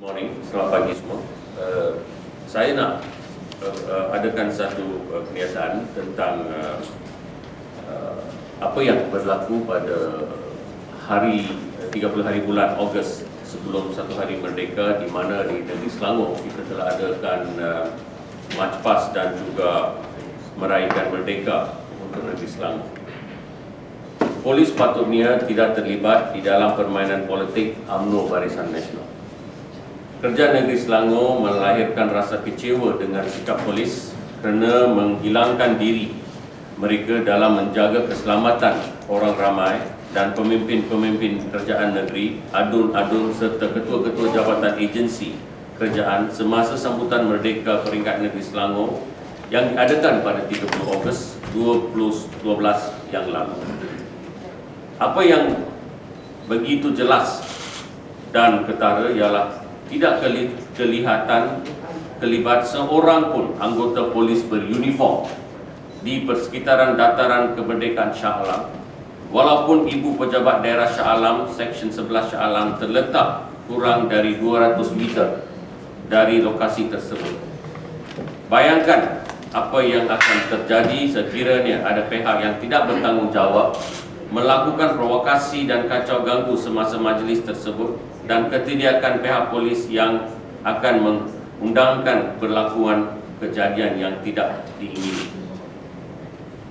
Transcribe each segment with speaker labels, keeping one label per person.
Speaker 1: Morning, selamat pagi semua. Saya nak adakan satu kenyataan tentang apa yang berlaku pada 30 hari bulan Ogos sebelum satu hari merdeka, di mana di negeri Selangor kita telah adakan march past dan juga meraihkan merdeka untuk negeri Selangor. Polis patutnya tidak terlibat di dalam permainan politik UMNO Barisan Nasional. Kerja negeri Selangor melahirkan rasa kecewa dengan sikap polis kerana menghilangkan diri mereka dalam menjaga keselamatan orang ramai dan pemimpin-pemimpin kerajaan negeri, adun-adun serta ketua-ketua jabatan agensi kerajaan semasa sambutan merdeka peringkat negeri Selangor yang diadakan pada 30 Ogos 2012 yang lalu. Apa yang begitu jelas dan ketara ialah tidak kelihatan kelibat seorang pun anggota polis beruniform di persekitaran dataran kemerdekaan Shah Alam, walaupun ibu pejabat daerah Shah Alam, Seksyen 11 Shah Alam terletak kurang dari 200 meter dari lokasi tersebut. Bayangkan apa yang akan terjadi sekiranya ada pihak yang tidak bertanggungjawab melakukan provokasi dan kacau ganggu semasa majlis tersebut dan ketidakkan pihak polis yang akan mengundangkan berlakuan kejadian yang tidak diingini.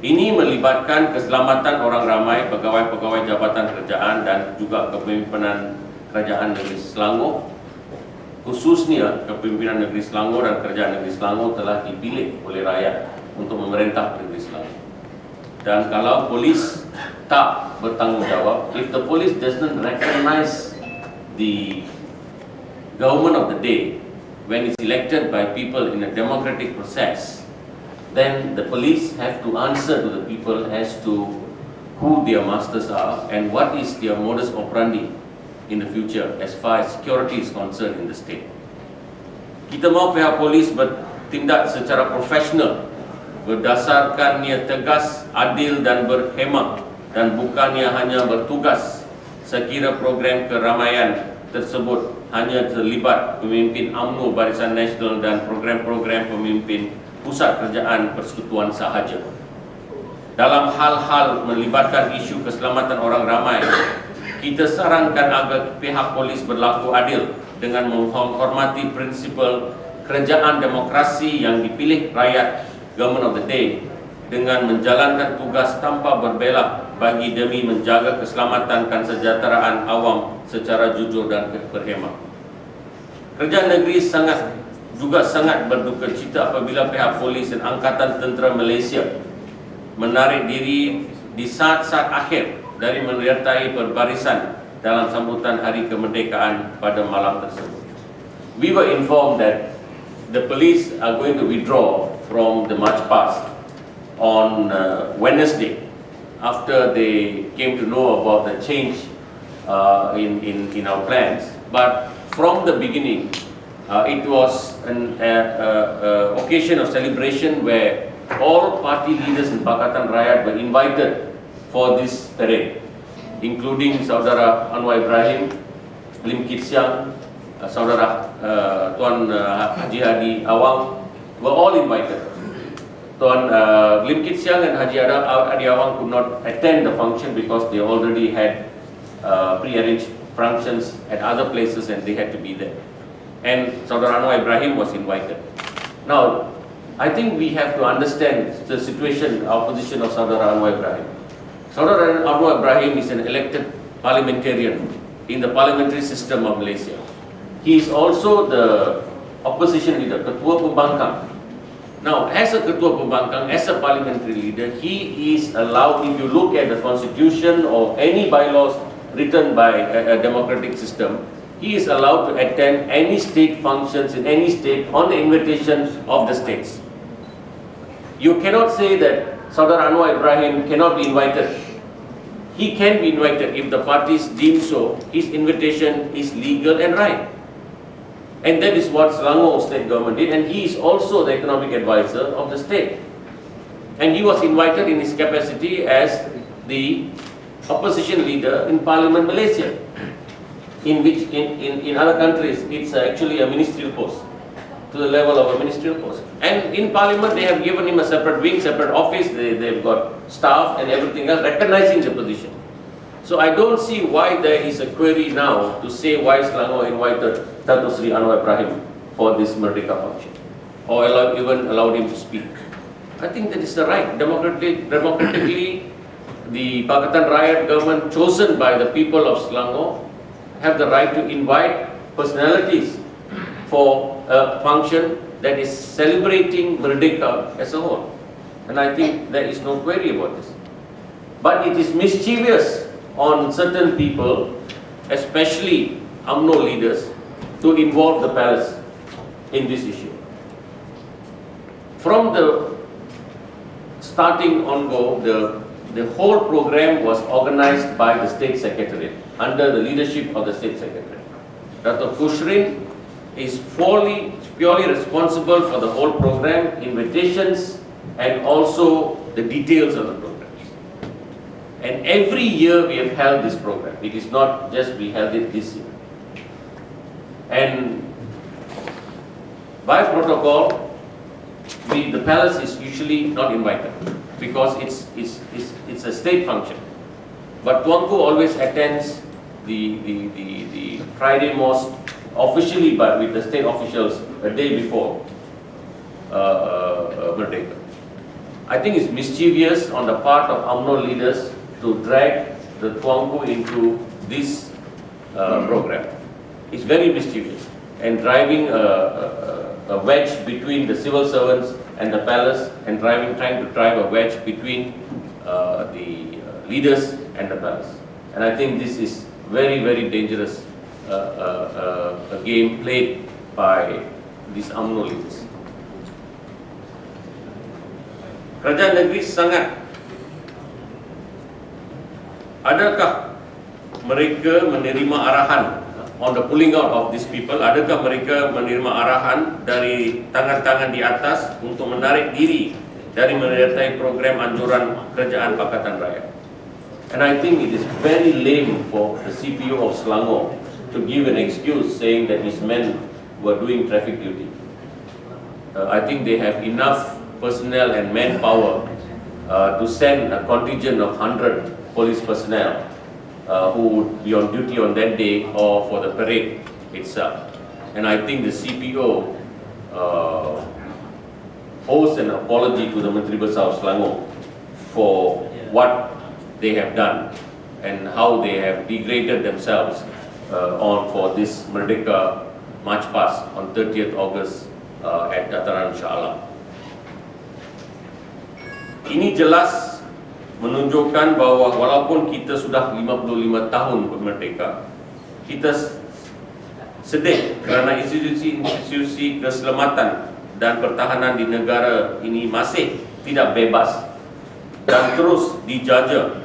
Speaker 1: Ini melibatkan keselamatan orang ramai, pegawai-pegawai jabatan kerajaan dan juga kepimpinan kerajaan negeri Selangor. Khususnya kepimpinan negeri Selangor dan kerajaan negeri Selangor telah dipilih oleh rakyat untuk memerintah negeri Selangor. Dan kalau polis tak bertanggungjawab, if the police doesn't recognize the government of the day when it's elected by people in a democratic process, then the police have to answer to the people as to who their masters are and what is their modus operandi in the future as far as security is concerned in the state. Kita mahu pihak polis bertindak secara profesional berdasarkan niat tegas, adil dan berhemah, dan bukannya hanya bertugas sekira program keramaian tersebut hanya terlibat pemimpin UMNO Barisan Nasional dan program-program pemimpin pusat kerajaan persekutuan sahaja. Dalam hal-hal melibatkan isu keselamatan orang ramai, kita sarankan agar pihak polis berlaku adil dengan menghormati prinsipal kerajaan demokrasi yang dipilih rakyat, government of the day, dengan menjalankan tugas tanpa berbelak bagi demi menjaga keselamatan dan kesejahteraan awam secara jujur dan berhemah. Kerajaan negeri juga sangat berduka cita apabila pihak polis dan Angkatan Tentera Malaysia menarik diri di saat-saat akhir dari menyertai perbarisan dalam sambutan Hari Kemerdekaan pada malam tersebut. We were informed that the police are going to withdraw from the march past on Wednesday after they came to know about the change in our plans. But from the beginning, it was an occasion of celebration where all party leaders in Pakatan Rakyat were invited for this parade, including Saudara Anwar Ibrahim, Lim Kit Siang, Saudara Tuan Haji Hadi Awang were all invited. Tuan Lim Kit Siang and Haji Hadi Awang could not attend the function because they already had pre-arranged functions at other places and they had to be there. And Saudara Anwar Ibrahim was invited. Now, I think we have to understand the situation, our position of Saudara Anwar Ibrahim. Saudara Anwar Ibrahim is an elected parliamentarian in the parliamentary system of Malaysia. He is also the opposition leader, Ketua Pembangkang. Now, as a Ketua Pembangkang, as a parliamentary leader, he is allowed, if you look at the constitution or any bylaws written by a democratic system, he is allowed to attend any state functions in any state on the invitation of the states. You cannot say that Saudara Anwar Ibrahim cannot be invited. He can be invited if the parties deem so. His invitation is legal and right. And that is what Selangor state government did, and he is also the economic advisor of the state. And he was invited in his capacity as the opposition leader in Parliament Malaysia. in which in other countries it's actually a ministerial post, to the level of a ministerial post. And in Parliament they have given him a separate wing, separate office, they've got staff and everything else recognizing the position. So I don't see why there is a query now to say why Selangor invited Dato Sri Anwar Ibrahim for this Merdeka function, or even allowed him to speak. I think that is the right. Democratically, the Pakatan Rakyat government chosen by the people of Selangor have the right to invite personalities for a function that is celebrating Merdeka as a whole. And I think there is no query about this. But it is mischievous on certain people, especially UMNO leaders, to involve the palace in this issue. From the starting on-go, the whole program was organized by the State Secretariat, under the leadership of the State Secretary. Dr. Kushrin is purely responsible for the whole program, invitations, and also the details of the programs. And every year we have held this program. It is not just we held it this year. And by protocol, the palace is usually not invited because it's a state function. But Tuanku always attends the Friday mosque officially, but with the state officials a day before Merdeka. I think it's mischievous on the part of UMNO leaders to drag the Tuanku into this program. It's very mischievous and driving a wedge between the civil servants and the palace, and trying to drive a wedge between the leaders and the palace. And I think this is very, very dangerous a game played by these UMNO leaders. Kerajaan negeri sangat, adakah mereka menerima arahan on the pulling out of these people? Adakah mereka menerima arahan dari tangan-tangan di atas untuk menarik diri dari menyertai program anjuran Kerajaan Pakatan Rakyat? And I think it is very lame for the CPU of Selangor to give an excuse saying that his men were doing traffic duty. I think they have enough personnel and manpower to send a contingent of 100 police personnel who would be on duty on that day or for the parade itself. And I think the CPO owes an apology to the Menteri Besar of Selangor for what they have done and how they have degraded themselves for this Merdeka March Past on 30th August at Dataran Shah Alam. Ini jelas menunjukkan bahawa walaupun kita sudah 55 tahun bermerdeka, kita sedih kerana institusi keselamatan dan pertahanan di negara ini masih tidak bebas dan terus dijajah,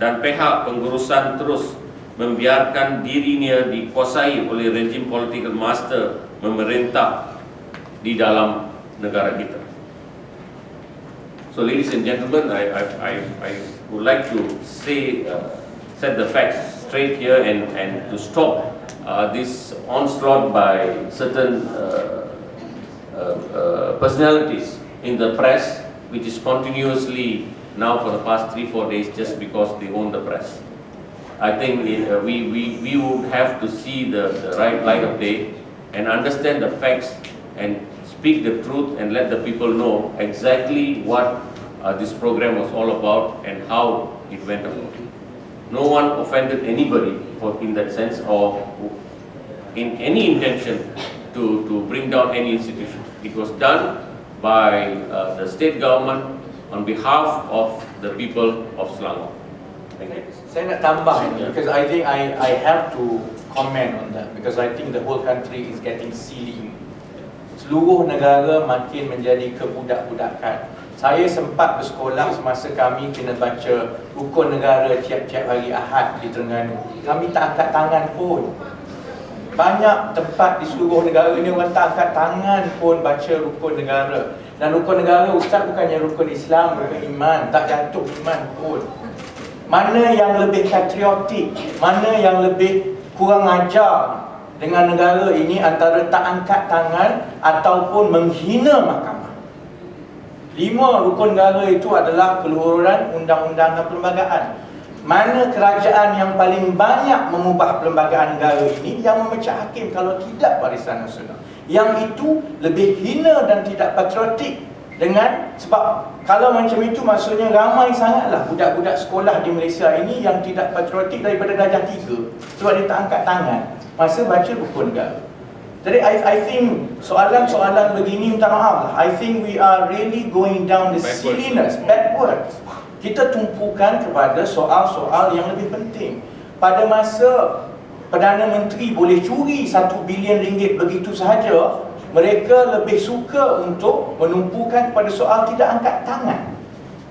Speaker 1: dan pihak pengurusan terus membiarkan dirinya dikuasai oleh rejim political master memerintah di dalam negara kita. So, ladies and gentlemen, I would like to set the facts straight here and to stop this onslaught by certain personalities in the press, which is continuously now for the past 3-4 days just because they own the press. I think we would have to see the right light of day and understand the facts and speak the truth and let the people know exactly what this program was all about and how it went about. No one offended anybody in that sense or in any intention to bring down any institution. It was done by the state government on behalf of the people of Selangor. Thank you.
Speaker 2: Saya nak tambah ini because I think I have to comment on that because I think the whole country is getting silly. Seluruh negara makin menjadi kebudak-budakan. Saya sempat bersekolah semasa kami kena baca rukun negara tiap-tiap hari Ahad di Terengganu. Kami tak angkat tangan pun. Banyak tempat di seluruh negara ni orang tak angkat tangan pun baca rukun negara. Dan rukun negara, Ustaz, bukannya rukun Islam, rukun iman, tak jatuh iman pun. Mana yang lebih patriotik, mana yang lebih kurang ajar dengan negara ini antara tak angkat tangan ataupun menghina mahkamah. 5 rukun negara itu adalah keluhuran, undang-undang dan perlembagaan. Mana kerajaan yang paling banyak mengubah perlembagaan negara ini? Yang memecah hakim, kalau tidak Barisan Nasional. Yang itu lebih hina dan tidak patriotik. Dengan sebab kalau macam itu maksudnya ramai sangatlah budak-budak sekolah di Malaysia ini yang tidak patriotik daripada darjah 3 sebab dia tak angkat tangan masa baca buku negara. Jadi I think soalan-soalan begini, minta maaf lah, I think we are really going down the silliness, backwards. Kita tumpukan kepada soal-soal yang lebih penting. Pada masa Perdana Menteri boleh curi 1 bilion ringgit begitu sahaja, mereka lebih suka untuk menumpukan pada soal tidak angkat tangan.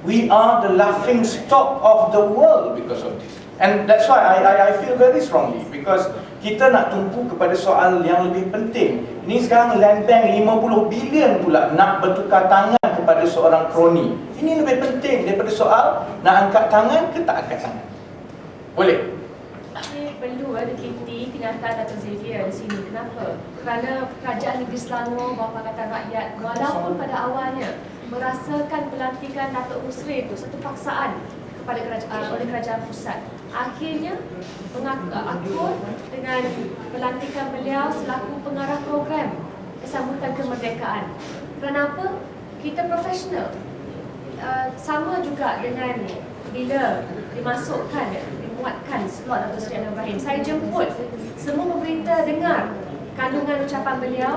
Speaker 2: We are the laughing stock of the world because of this. And that's why I feel very strongly, because kita nak tumpu kepada soal yang lebih penting. Ini sekarang land bank 50 bilion pula nak bertukar tangan kepada seorang kroni. Ini lebih penting daripada soal nak angkat tangan ke tak angkat tangan. Boleh?
Speaker 3: Ini perlu diteliti kenyataan Dr. Xavier di sini. Kenapa? Kerana Kerajaan Negeri Selangor bawah Pakatan Rakyat, walaupun pada awalnya merasakan pelantikan Datuk Musri itu satu paksaan kepada oleh Kerajaan Pusat, akhirnya akur dengan pelantikan beliau selaku pengarah program sambutan kemerdekaan. Kenapa? Kita profesional. Sama juga dengan bila dimasukkan, dimuatkan slot Dr. Seri Ibrahim. Saya jemput semua pemerintah dengar kandungan ucapan beliau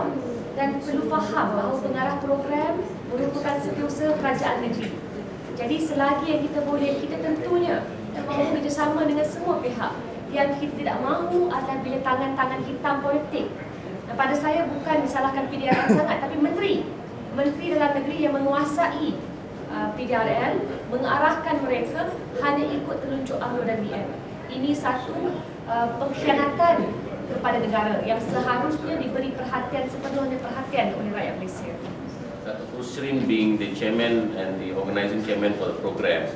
Speaker 3: dan perlu faham bahawa pengarah program merupakan setiausaha kerajaan negeri. Jadi selagi yang kita boleh, kita tentunya mahu bekerjasama dengan semua pihak. Yang kita tidak mahu adalah bila tangan-tangan hitam politik. Dan pada saya bukan disalahkan PDRL sangat, tapi menteri dalam negeri yang menguasai PDRL, mengarahkan mereka hanya ikut telunjuk UMNO dan BN. Ini satu pengkhianatan kepada negara yang seharusnya diberi perhatian, sepenuhnya perhatian oleh rakyat Malaysia.
Speaker 1: Dr. Usrin being the chairman and the organizing chairman for the program,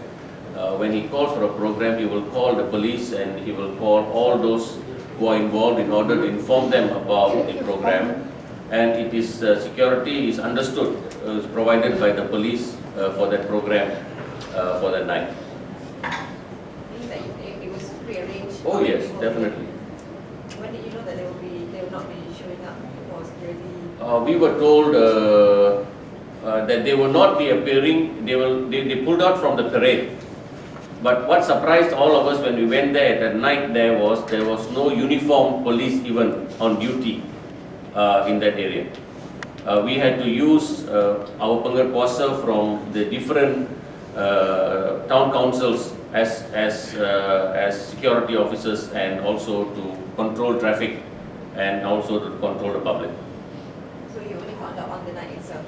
Speaker 1: when he calls for a program, he will call the police and he will call all those who are involved in order to inform them about the program. And it is security is understood, is provided by the police for that program for that night.
Speaker 4: It was prearranged.
Speaker 1: Oh yes, definitely.
Speaker 4: When did you know that they will not be showing up for security?
Speaker 1: We were told that they will not be appearing. They pulled out from the parade. But what surprised all of us when we went there that night, there was no uniformed police even on duty in that area. We had to use our pengerkuasa from the different town councils as security officers, and also to control traffic and also to control the public.
Speaker 4: So you only found out on the night itself?